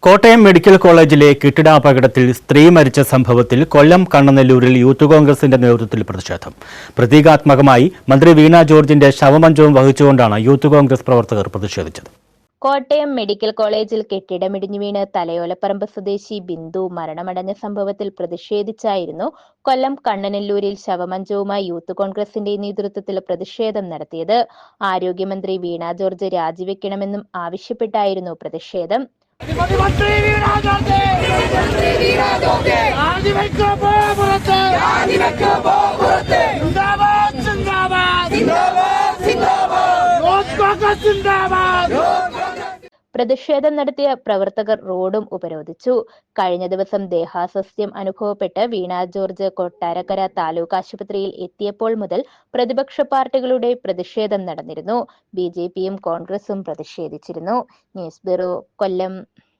Kottayam medical കോളേജിലെ കെട്ടിടാപകടത്തിൽ സ്ത്രീ മരിച്ച സംഭവത്തിൽ കൊല്ലം കണ്ണനല്ലൂരിൽ യൂത്ത് കോൺഗ്രസിന്റെ നേതൃത്വത്തിൽ പ്രതിഷേധം. പ്രതീകാത്മകമായി മന്ത്രി വീണ ജോർജിന്റെ ശവമഞ്ചവും വഹിച്ചുകൊണ്ടാണ് യൂത്ത് കോൺഗ്രസ് പ്രവർത്തകർ പ്രതിഷേധിച്ചത്. കോട്ടയം മെഡിക്കൽ കോളേജിൽ കെട്ടിടമിടിഞ്ഞു വീണ് തലയോലപ്പറമ്പ് സ്വദേശി ബിന്ദു മരണമടഞ്ഞ സംഭവത്തിൽ പ്രതിഷേധിച്ചായിരുന്നു കൊല്ലം കണ്ണനല്ലൂരിൽ ശവമഞ്ചവുമായി യൂത്ത് കോൺഗ്രസിന്റെ നേതൃത്വത്തിൽ പ്രതിഷേധം നടത്തിയത്. ആരോഗ്യമന്ത്രി വീണ ജോർജ് രാജിവെക്കണമെന്നും ആവശ്യപ്പെട്ടായിരുന്നു പ്രതിഷേധം. പ്രതിഷേധം നടത്തിയ പ്രവർത്തകർ റോഡും ഉപരോധിച്ചു. കഴിഞ്ഞ ദിവസം ദേഹാസ്വാസ്ഥ്യം അനുഭവപ്പെട്ട് വീണ ജോർജ് കൊട്ടാരക്കര താലൂക്ക് ആശുപത്രിയിൽ എത്തിയപ്പോൾ മുതൽ പ്രതിപക്ഷ പാർട്ടികളുടെ പ്രതിഷേധം നടന്നിരുന്നു. BJPയും കോൺഗ്രസും പ്രതിഷേധിച്ചിരുന്നു. ന്യൂസ് ബ്യൂറോ, കൊല്ലം.